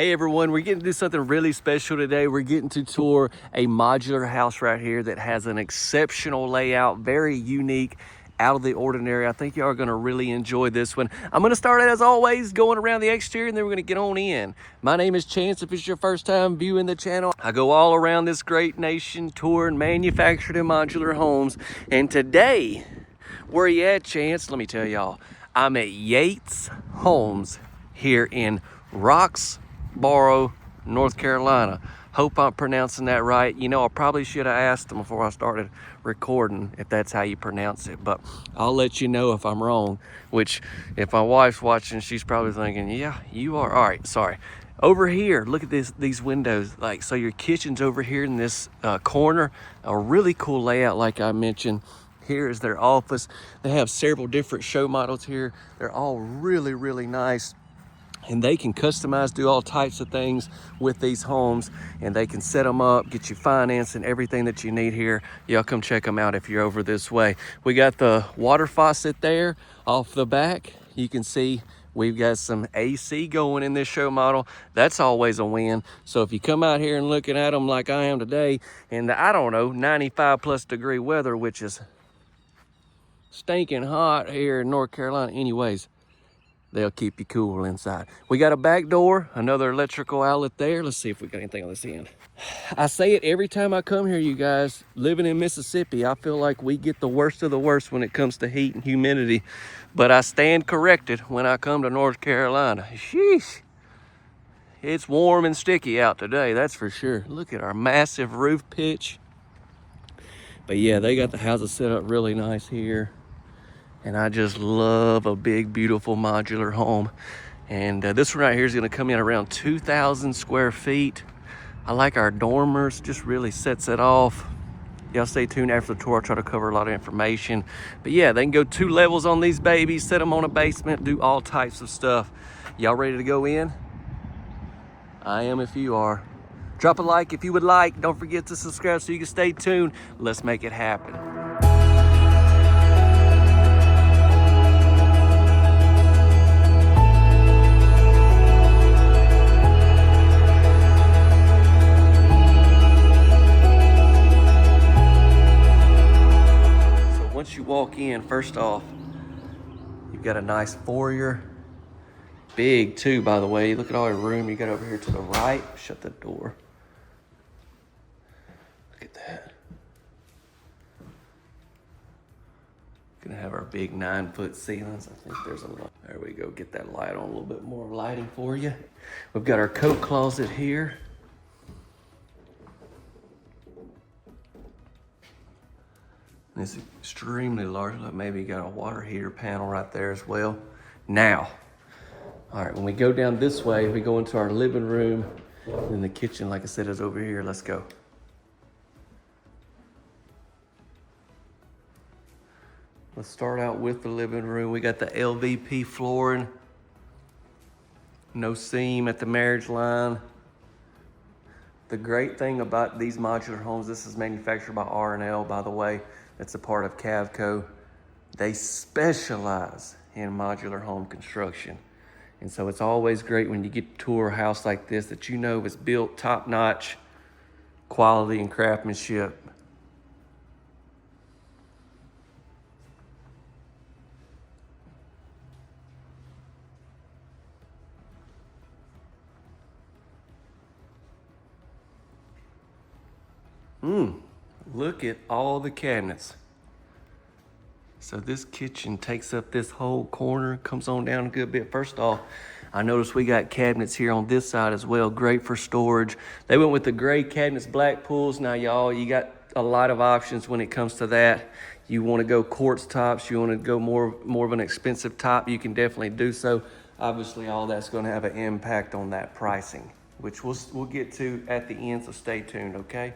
Hey everyone, we're getting to do something really special today. We're getting to tour a modular house right here that has an exceptional layout, very unique, out of the ordinary. I think y'all are gonna really enjoy this one. I'm gonna start as always, going around the exterior, and then we're gonna get on in. My name is Chance. If it's your first time viewing the channel, I go all around this great nation touring manufactured and modular homes. And today, where you at, Chance? Let me tell y'all, I'm at Yates Homes here in Roxborough, North Carolina. Hope I'm pronouncing that right. You know, I probably should have asked them before I started recording if that's how you pronounce it, but I'll let you know if I'm wrong, which if my wife's watching, she's probably thinking, yeah, you are. All right, sorry. Over here, look at these windows. Like, so your kitchen's over here in this corner. A really cool layout, like I mentioned. Here is their office. They have several different show models here. They're all really, really nice. And they can customize, do all types of things with these homes, and they can set them up, get you finance and everything that you need here. Y'all come check them out if you're over this way. We got the water faucet there off the back. You can see we've got some AC going in this show model. That's always a win. So if you come out here and looking at them like I am today, and I don't know, 95 plus degree weather, which is stinking hot here in North Carolina anyways, they'll keep you cool inside. We got a back door, another electrical outlet there. Let's see if we got anything on this end. I say it every time I come here, you guys. Living in Mississippi, I feel like we get the worst of the worst when it comes to heat and humidity. But I stand corrected when I come to North Carolina. Sheesh. It's warm and sticky out today, that's for sure. Look at our massive roof pitch. But yeah, they got the houses set up really nice here. And I just love a big, beautiful modular home. And this one right here is gonna come in around 2,000 square feet. I like our dormers, just really sets it off. Y'all stay tuned after the tour. I'll try to cover a lot of information. But yeah, they can go 2 levels on these babies, set them on a basement, do all types of stuff. Y'all ready to go in? I am if you are. Drop a like if you would like. Don't forget to subscribe so you can stay tuned. Let's make it happen. Once you walk in, first off, you've got a nice foyer. Big too, by the way. Look at all your room you got over here to the right. Shut the door. Look at that. Gonna have our big 9-foot ceilings. I think there's a lot. There we go. Get that light on, a little bit more lighting for you. We've got our coat closet here. It's extremely large. Look, maybe you got a water heater panel right there as well. Now, all right, when we go down this way, we go into our living room, and the kitchen, like I said, is over here. Let's go. Let's start out with the living room. We got the LVP flooring. No seam at the marriage line. The great thing about these modular homes, this is manufactured by R-Anell, by the way. It's a part of Cavco. They specialize in modular home construction. And so it's always great when you get to tour a house like this that you know is built top-notch quality and craftsmanship. Look at all the cabinets. So this kitchen takes up this whole corner, comes on down a good bit. First off, I noticed we got cabinets here on this side as well, great for storage. They went with the gray cabinets, black pulls. Now y'all, you got a lot of options when it comes to that. You wanna go quartz tops, you wanna go more of an expensive top, you can definitely do so. Obviously all that's gonna have an impact on that pricing, which we'll get to at the end, so stay tuned, okay?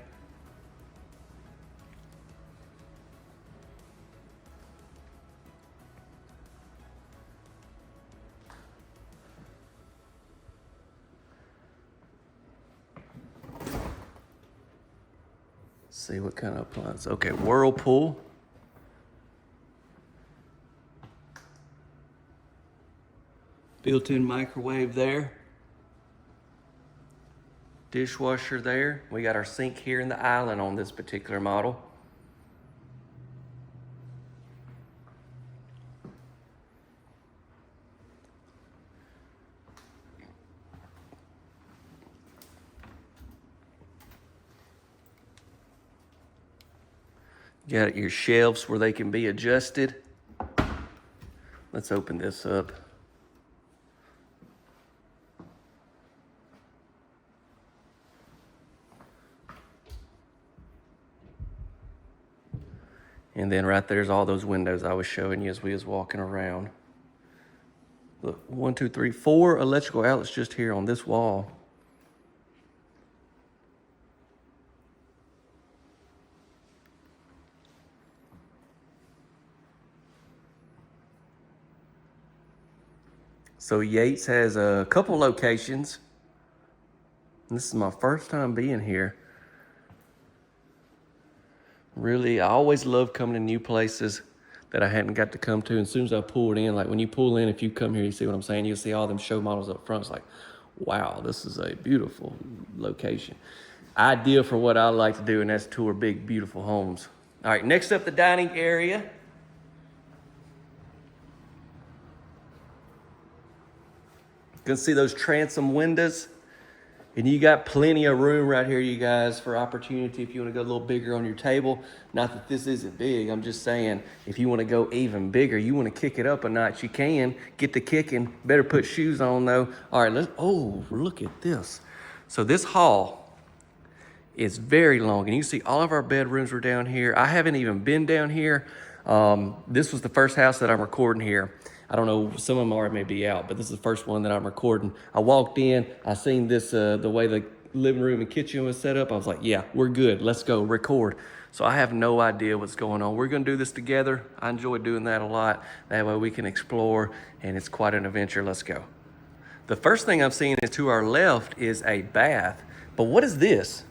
See what kind of appliance. Okay, Whirlpool. Built-in microwave there. dishwasher there. We got our sink here in the island on this particular model. You got your shelves where they can be adjusted. Let's open this up. And then right there's all those windows I was showing you as we was walking around. Look, 1, 2, 3, 4 electrical outlets just here on this wall. So Yates has a couple locations. And this is my first time being here. Really, I always love coming to new places that I hadn't got to come to. And as soon as I pulled in, like when you pull in, if you come here, you see what I'm saying? You'll see all them show models up front. It's like, wow, this is a beautiful location. Ideal for what I like to do, and that's tour big, beautiful homes. All right, next up, the dining area. You can see those transom windows. And you got plenty of room right here, you guys, for opportunity if you want to go a little bigger on your table. Not that this isn't big. I'm just saying if you want to go even bigger, you want to kick it up a notch, you can. Get the kicking. Better put shoes on, though. All right, oh, look at this. So this hall is very long. And you can see all of our bedrooms were down here. I haven't even been down here. This was the first house that I'm recording here. I don't know, some of them already may be out, but this is the first one that I'm recording. I walked in, I seen this, the way the living room and kitchen was set up. I was like, yeah, we're good. Let's go record. So I have no idea what's going on. We're gonna do this together. I enjoy doing that a lot. That way we can explore, and it's quite an adventure. Let's go. The first thing I'm seeing is to our left is a bath. But what is this?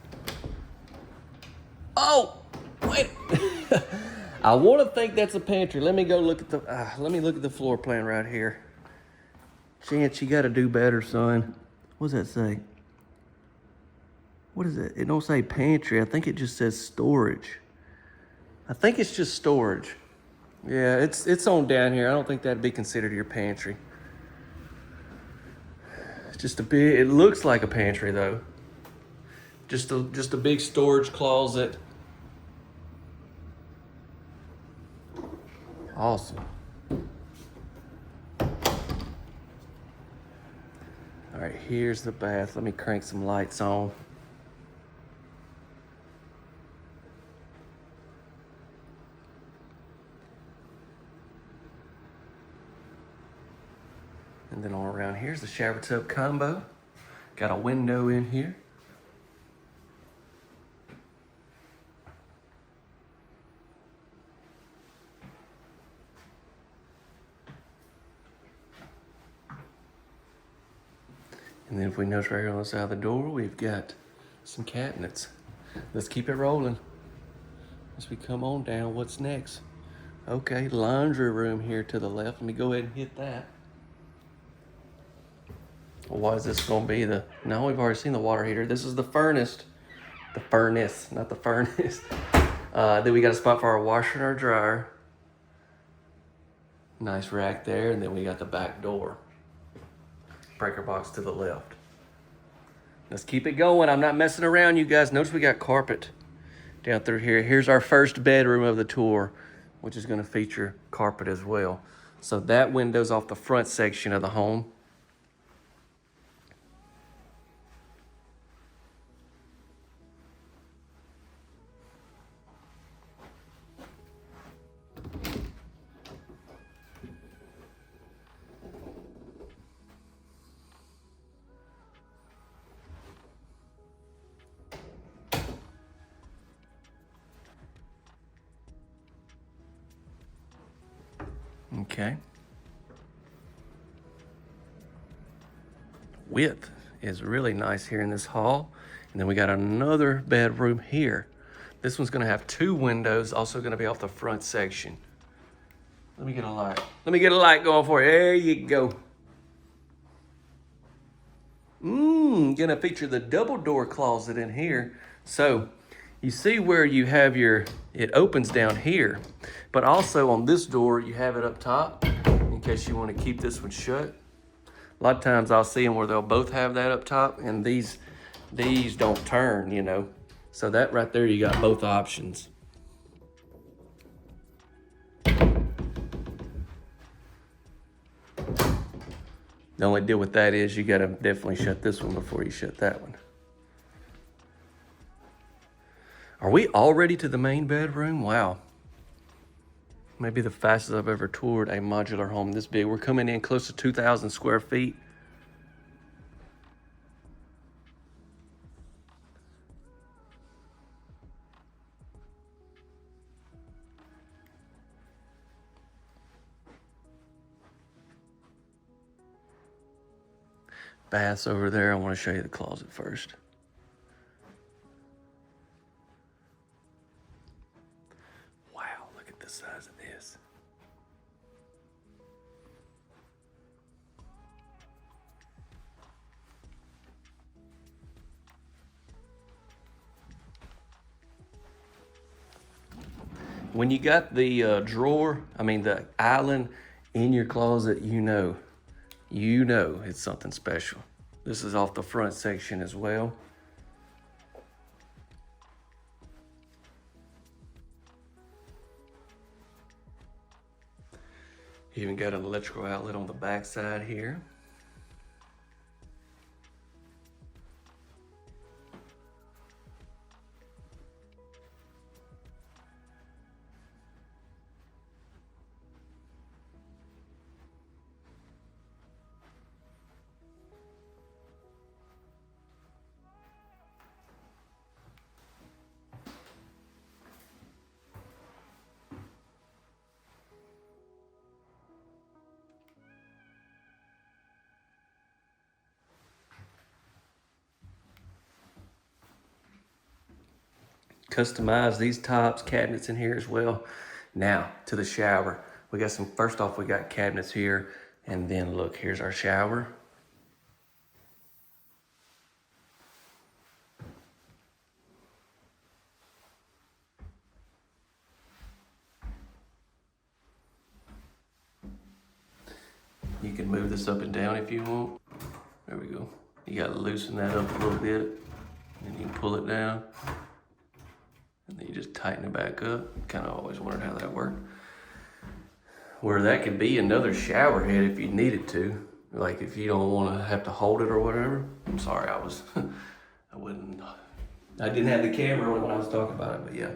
Oh, wait. I want to think that's a pantry. Let me go look at the floor plan right here. Chance, you got to do better, son. What does that say? What is it? It don't say pantry. I think it just says storage. I think it's just storage. Yeah, it's on down here. I don't think that'd be considered your pantry. It's just a big. It looks like a pantry though. Just a big storage closet. Awesome. All right, here's the bath. Let me crank some lights on. And then on around here's the shower tub combo. Got a window in here. And then if we notice right here on the side of the door, we've got some cabinets. Let's keep it rolling. As we come on down, what's next? Okay, laundry room here to the left. Let me go ahead and hit that. Well, why is this gonna be the, no, we've already seen the water heater. This is the furnace. The furnace, not the furnace. Then we got a spot for our washer and our dryer. Nice rack there, and then we got the back door. Breaker box to the left. Let's keep it going. I'm not messing around, you guys. Notice we got carpet down through here. Here's our first bedroom of the tour, which is going to feature carpet as well. So that window's off the front section of the home. Okay. Width is really nice here in this hall. And then we got another bedroom here. This one's gonna have 2 windows, also gonna be off the front section. Let me get a light. Let me get a light going for you. There you go. Gonna feature the double door closet in here. So you see where you have it opens down here, but also on this door, you have it up top in case you want to keep this one shut. A lot of times I'll see them where they'll both have that up top, and these don't turn, you know. So that right there, you got both options. The only deal with that is you gotta definitely shut this one before you shut that one. Are we already to the main bedroom? Wow. Maybe the fastest I've ever toured a modular home this big. We're coming in close to 2,000 square feet. Baths over there. I want to show you the closet first. Wow, look at the size of this. When you got the the island in your closet, you know it's something special. This is off the front section as well. Even got an electrical outlet on the back side here. Customize these tops, cabinets in here as well. Now to the shower. We got first off, we got cabinets here, and then look, here's our shower. You can move this up and down if you want. There we go. You gotta loosen that up a little bit, and you can pull it down. And then you just tighten it back up. Kind of always wondered how that worked. Where that could be another shower head if you needed to. Like if you don't want to have to hold it or whatever. I'm sorry, I didn't have the camera on when I was talking about it, but yeah.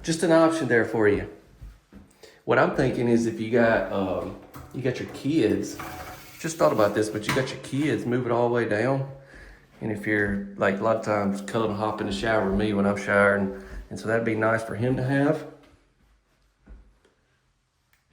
Just an option there for you. What I'm thinking is if you got your kids, just thought about this, but you got your kids, move it all the way down. And if you're, like a lot of times, Cullen hop in the shower with me when I'm showering, and so that'd be nice for him to have.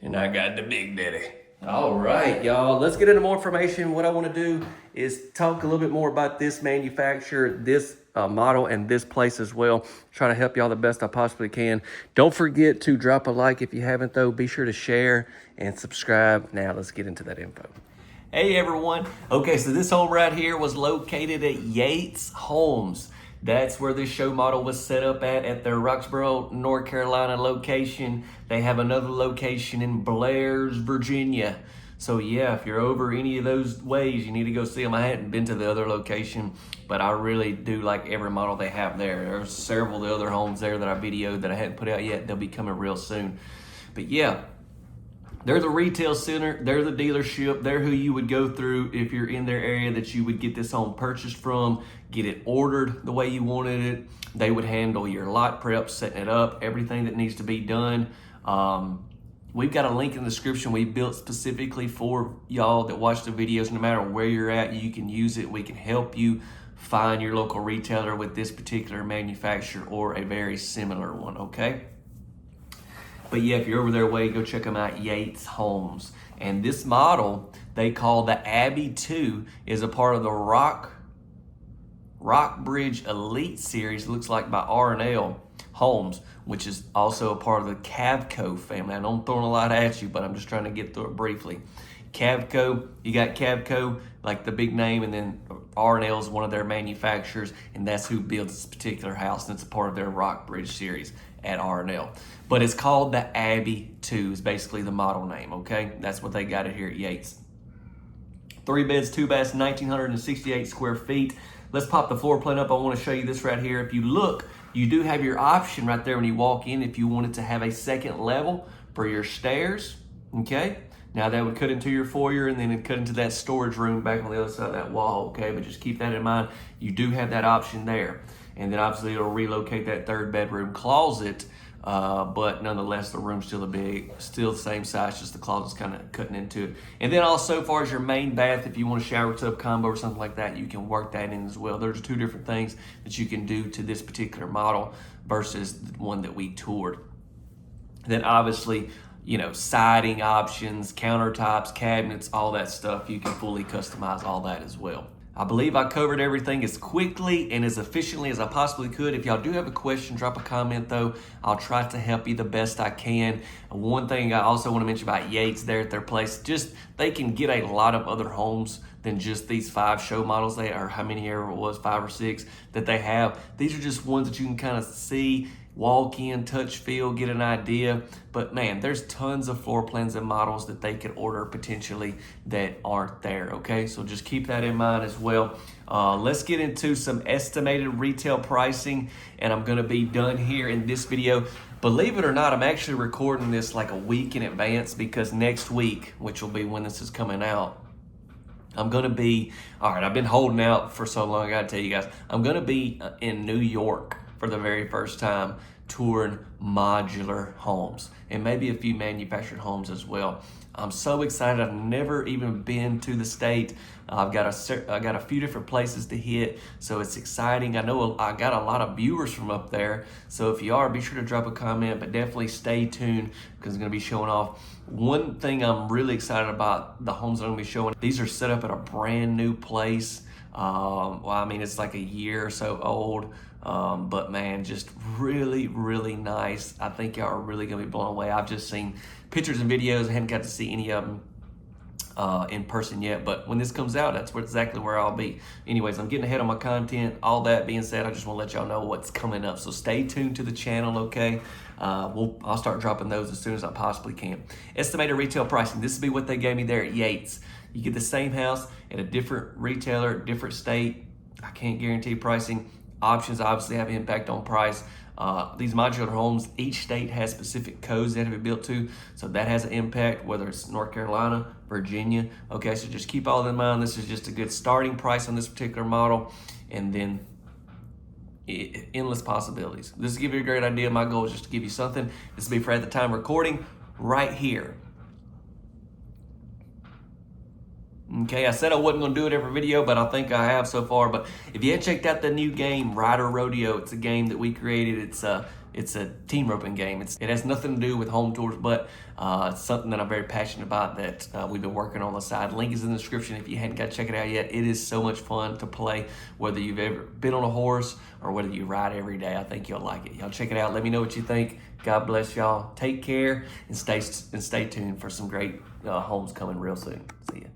And I got the big daddy. All right, y'all, let's get into more information. What I want to do is talk a little bit more about this manufacturer, this model, and this place as well. Try to help y'all the best I possibly can. Don't forget to drop a like if you haven't, though. Be sure to share and subscribe. Now let's get into that info. Hey everyone. Okay, so this home right here was located at Yates Homes. That's where this show model was set up at their Roxborough, North Carolina location. They have another location in Blairs, Virginia. So yeah, if you're over any of those ways, you need to go see them. I hadn't been to the other location, but I really do like every model they have there. There's several of the other homes there that I videoed that I hadn't put out yet. They'll be coming real soon. But yeah, they're the retail center, they're the dealership, they're who you would go through if you're in their area that you would get this home purchased from, get it ordered the way you wanted it. They would handle your lot prep, setting it up, everything that needs to be done. We've got a link in the description we built specifically for y'all that watch the videos. No matter where you're at, you can use it. We can help you find your local retailer with this particular manufacturer or a very similar one, okay? But yeah, if you're over their way, go check them out, Yates Homes. And this model, they call the Abbey 2, is a part of the Rock Bridge Elite Series, looks like by R-Anell Homes, which is also a part of the Cavco family. I know I'm throwing a lot at you, but I'm just trying to get through it briefly. Cavco, you got Cavco, like the big name, and then R-Anell is one of their manufacturers, and that's who builds this particular house, and it's a part of their Rock Bridge series at R-Anell. But it's called the Abbey 2 is basically the model name, okay? That's what they got it here at Yates. 3 beds, 2 baths, 1,968 square feet. Let's pop the floor plan up. I want to show you this right here. If you look, you do have your option right there when you walk in if you wanted to have a second level for your stairs, okay? Now that would cut into your foyer, and then it cut into that storage room back on the other side of that wall, okay? But just keep that in mind. You do have that option there. And then obviously it'll relocate that 3rd bedroom closet, but nonetheless, the room's still still the same size, just the closet's kind of cutting into it. And then also, as far as your main bath, if you want a shower tub combo or something like that, you can work that in as well. There's 2 different things that you can do to this particular model versus the one that we toured. Then obviously, you know, siding options, countertops, cabinets, all that stuff, you can fully customize all that as well. I believe I covered everything as quickly and as efficiently as I possibly could. If y'all do have a question, drop a comment though. I'll try to help you the best I can. One thing I also want to mention about Yates there at their place, just they can get a lot of other homes than just these 5 show models they or how many ever it was, 5 or 6 that they have. These are just ones that you can kind of see, walk in, touch, feel, get an idea. But man, there's tons of floor plans and models that they could order potentially that aren't there, okay? So just keep that in mind as well. Let's get into some estimated retail pricing, and I'm gonna be done here in this video. Believe it or not, I'm actually recording this like a week in advance because next week, which will be when this is coming out, I'm gonna be, all right, I've been holding out for so long, I gotta tell you guys, I'm gonna be in New York for the very first time touring modular homes and maybe a few manufactured homes as well. I'm so excited. I've never even been to the state. I got a few different places to hit, so it's exciting. I know I got a lot of viewers from up there, so if you are, be sure to drop a comment, but definitely stay tuned because I'm going to be showing off. One thing I'm really excited about the homes that I'm going to be showing, these are set up at a brand new place. Well, I mean, it's like a year or so old, but man, just really, really nice. I think y'all are really gonna be blown away. I've just seen pictures and videos. I haven't got to see any of them in person yet, but when this comes out, that's exactly where I'll be. Anyways, I'm getting ahead on my content. All that being said, I just want to let y'all know what's coming up, so stay tuned to the channel, okay? I'll start dropping those as soon as I possibly can. Estimated retail pricing. This will be what they gave me there at Yates. You get the same house at a different retailer, different state. I can't guarantee pricing. Options obviously have an impact on price. These modular homes, each state has specific codes they have to be built to, so that has an impact, whether it's North Carolina, Virginia. Okay, so just keep all that in mind. This is just a good starting price on this particular model, and then endless possibilities. This will give you a great idea. My goal is just to give you something. This will be for at the time recording right here. Okay, I said I wasn't going to do it every video, but I think I have so far. But if you hadn't checked out the new game, Rider Rodeo, it's a game that we created. It's a team roping game. It has nothing to do with home tours, but it's something that I'm very passionate about that we've been working on the side. Link is in the description if you hadn't got to check it out yet. It is so much fun to play, whether you've ever been on a horse or whether you ride every day. I think you'll like it. Y'all check it out. Let me know what you think. God bless y'all. Take care and stay tuned for some great homes coming real soon. See ya.